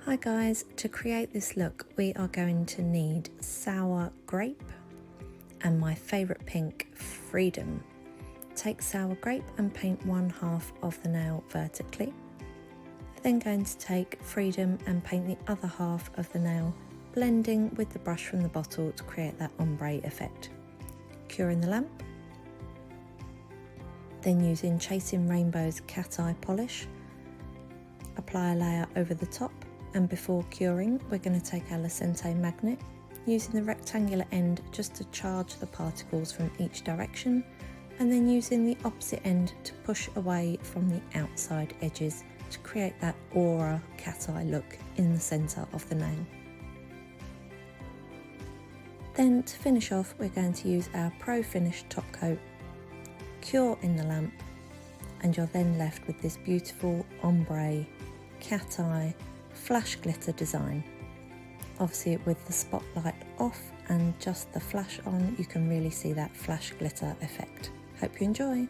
Hi guys, to create this look we are going to need Sour Grape and my favourite pink, Freedom. Take Sour Grape and paint one half of the nail vertically. Then going to take Freedom and paint the other half of the nail, blending with the brush from the bottle to create that ombre effect. Curing the lamp. Then using Chasing Rainbow's cat eye polish, apply a layer over the top, and before curing we're going to take our Lecenté magnet, using the rectangular end just to charge the particles from each direction, and then using the opposite end to push away from the outside edges to create that aura cat eye look in the centre of the nail. Then to finish off we're going to use our Pro Finish top coat, cure in the lamp, and you're then left with this beautiful ombre cat eye flash glitter design. Obviously with the spotlight off and just the flash on, you can really see that flash glitter effect. Hope you enjoy!